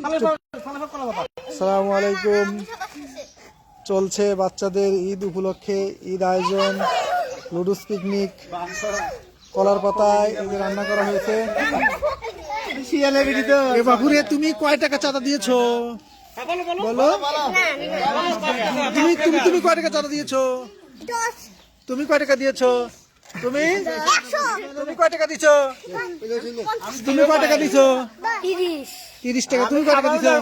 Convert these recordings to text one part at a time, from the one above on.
আসসালামু আলাইকুম। চলছে বাচ্চাদের ঈদ উপলক্ষে ঈদ আয়োজন, লুডুস পিকনিক, কলার পাতায় ঈদে রান্না করা হয়েছে। বাবুরে তুমি কয় টাকা চাঁদা দিয়েছো বলো? তুমি তুমি তুমি কয় টাকা চাঁদা দিয়েছো? তুমি কয় টাকা দিয়েছো? তুমি তুমি কয় টাকা দিছো? তুমি কয় টাকা দিছো? 30 টাকা। তুমি কয় টাকা দিছো?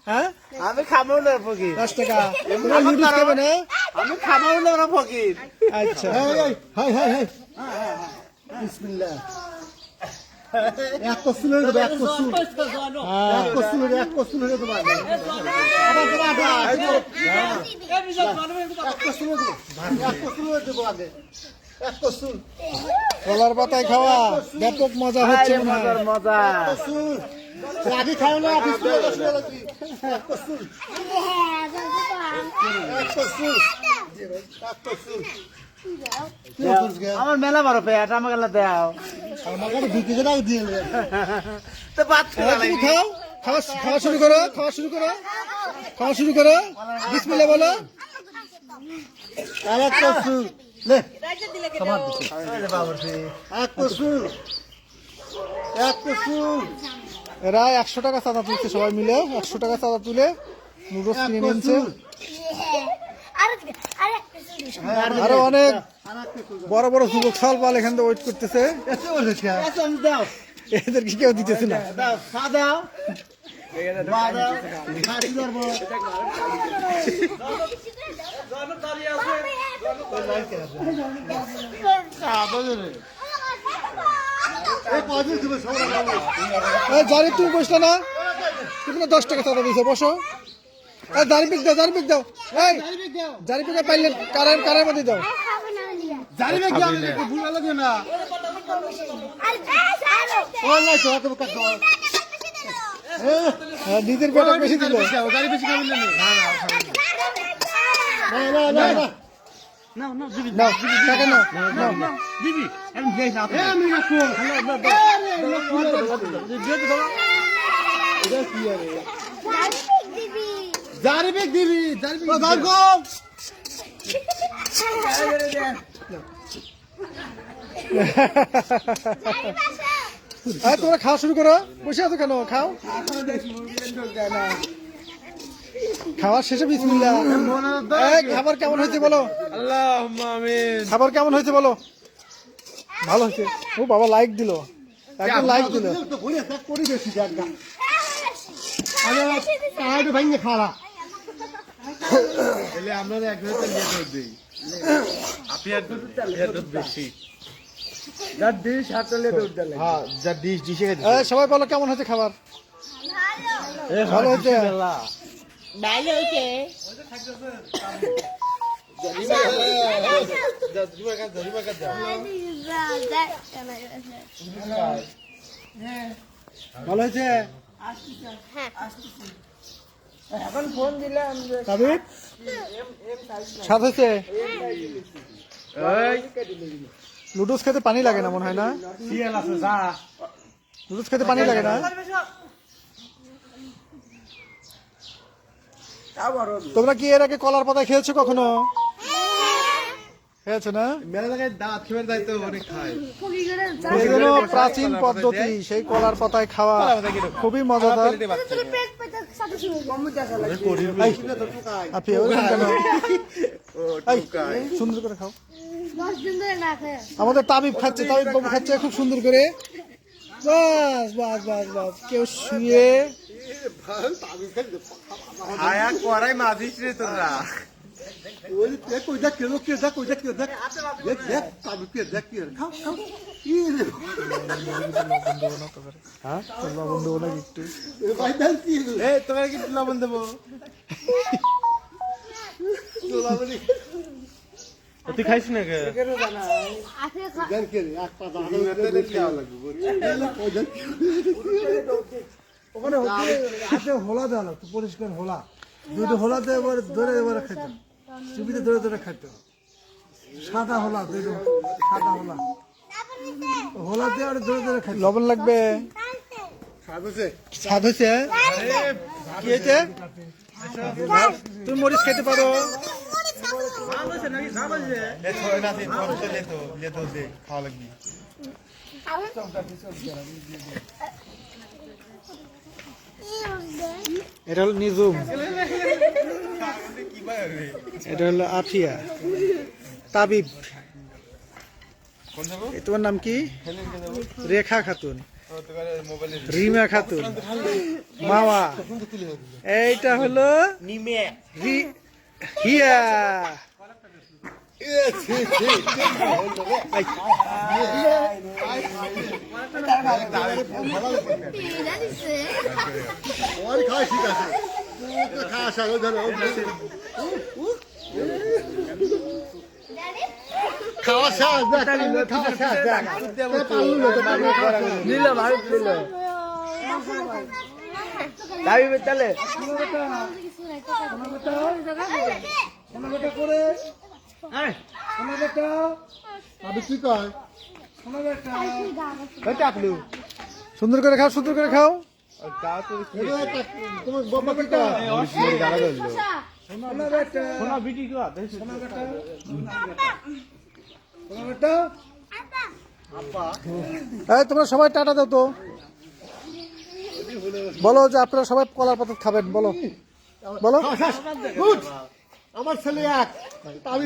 হ্যাঁ আমি খাবো না ফকির। 10 টাকা। তোমরা লুডুস খাবে না? আমি খাবো না ফকির। আচ্ছা, হাই হাই হাই বিসমিল্লাহ। এক কসুল হয়ে যাবে, এক কসুল, এক কসুল হয়ে, এক কসুল হয়ে তোমার এক কসুল হয়ে দেবো, এক কসুল হয়ে দেবো আগে, এক কসুল। কলার পাতায় খাওয়া ব্যাপক মজা হচ্ছে মনে হয়। মজা কসুল আগে খাও না, এক কসুল, এক কসুল, এক কসুল। আমার মেলা বড় পেট, আমাকে দাও। আমাকে ঢুকে দাও দিয়ে তো বাদ তুমি খাও, খাওয়া খাওয়া শুরু করো, খাওয়া শুরু করো, খাওয়া শুরু করো। বিসমিল্লাহ বলো। আর এক কসুল লে, খাবার দিচ্ছি, এক কসুল, এক কসুল। এরা 100 টাকা চাঁদা তুলছে, সবাই মিলে 100 টাকা চাঁদা তুলে নুডলস কিনে নিচ্ছে। আরো অনেক বড় বড় যুবক সাল পাল এখান থেকে ওয়েট করতেছে, এদের কি কেউ দিতেছে না। জারি তুমি বসলে না, তুমি না 10 টাকা চাঁদা দিয়েছো, বসো। জারি পিক দাও, জারি পিক দাও, এই জারি পিক পাইলে কারের কারের মধ্যে দাও। জানিবে কি আমি ভুল লাগে না, ওলাই তো এত কাট দাও। নিজের পেটে বেশি দিল। গাড়ি বেশি খাবেন না, না না না না না না দিবি নাও টাকা নাও, নাও। দিবি আমি দেই না আমি না কোন জারিবে দিবি, জারিবে দাও গো। তোমরা খাওয়া শুরু করো, বসে আছো কেন? খাও, খাওয়ার শেষে বিসমিল্লাহ। খাবার কেমন হয়েছে বলো? আল্লাহুম্মা আমিন। খাবার কেমন হয়েছে বলো? ভালো হয়েছে। ও বাবা লাইক দিল, একদম লাইক দিল। তো বলে এক করি বেশি জায়গা আরে আরে ভাঙে খালা এলে আমরা একবার তো নিয়ে করে দেই। আপনি আর তো বেশি যা ডিশ হাতলে দৌড় দিলে। হ্যাঁ যা ডিশ ডিশে সবাই বলো কেমন হয়েছে খাবার? ভালো হয়েছে। ভালো হয়েছে। ভালো হয়েছে। এখন ফোন দিলাম তাবিব স্বাদ হয়েছে। লুডুস খেতে পানি লাগে না মনে হয় না? লুডুস খেতে পানি লাগে না? তোমরা কি এর আগে কলার পাতায় খেয়েছো কখনো? খেয়েছো না? মেলা জায়গায় দাঁত খেয়ে দাইতো অনেক খায়। এগুলো প্রাচীন পদ্ধতি, সেই কলার পাতায় খাওয়া খুবই মজাদার। আপনি ওরকম কেন? এই, সুন্দর করে খাও। আমাদের তাবিব খাচ্ছে, তাবিব বাবু খাচ্ছে খুব সুন্দর করে। বাস বাস বাস বাস। কেউ শুয়ে আয়া করাই মাঝিস রে তোরা। ওই দেখ কই দেখ কেলো কে দেখ কই দেখ কে দেখ দেখ দেখ তাবি কে দেখ কে খাও খাও ই রে হ্যাঁ লবণ দেবো নাকি একটু? ভাই দেখ কি এ তোরা কি লবণ দেবো? তুই খাইস না কে? দেখ কে এক পাতা ওখানে হাতে হোলা দেওয়া লাগতো, পরিষ্কার হোলা। দুটো হোলাতে এবার ধরে এবারে খাইতাম, চুপিতে ধরে ধরে খাইতাম। সাদা হোলা, দুটো সাদা হোলা, হোলাতে আর ধরে ধরে খাইতাম। লবণ লাগবে। স্বাদ হয়েছে কি হয়েছে তুমি মরিচ খেতে পারো খাওয়া লাগবে এটা হলো নিজুম এটা হলো আফিয়া তাবিব তোমার নাম কি রেখা খাতুন রিমা খাতুন মাওয়া এইটা হলো হিয়া খাওয়া ঠিক আছে খাওয়া সাগর ধরো খাওয়া শেষ দেখ খাওয়া শেষ দেখ নিল ভারত নিল দাবি বেতালে সুন্দর করে খাও সুন্দর করে খাও তোমরা সবাই টাটা দাও তো বলো যে আপনারা সবাই কলার পাতা খাবেন বলো বলো আমার ছেলে এক আমি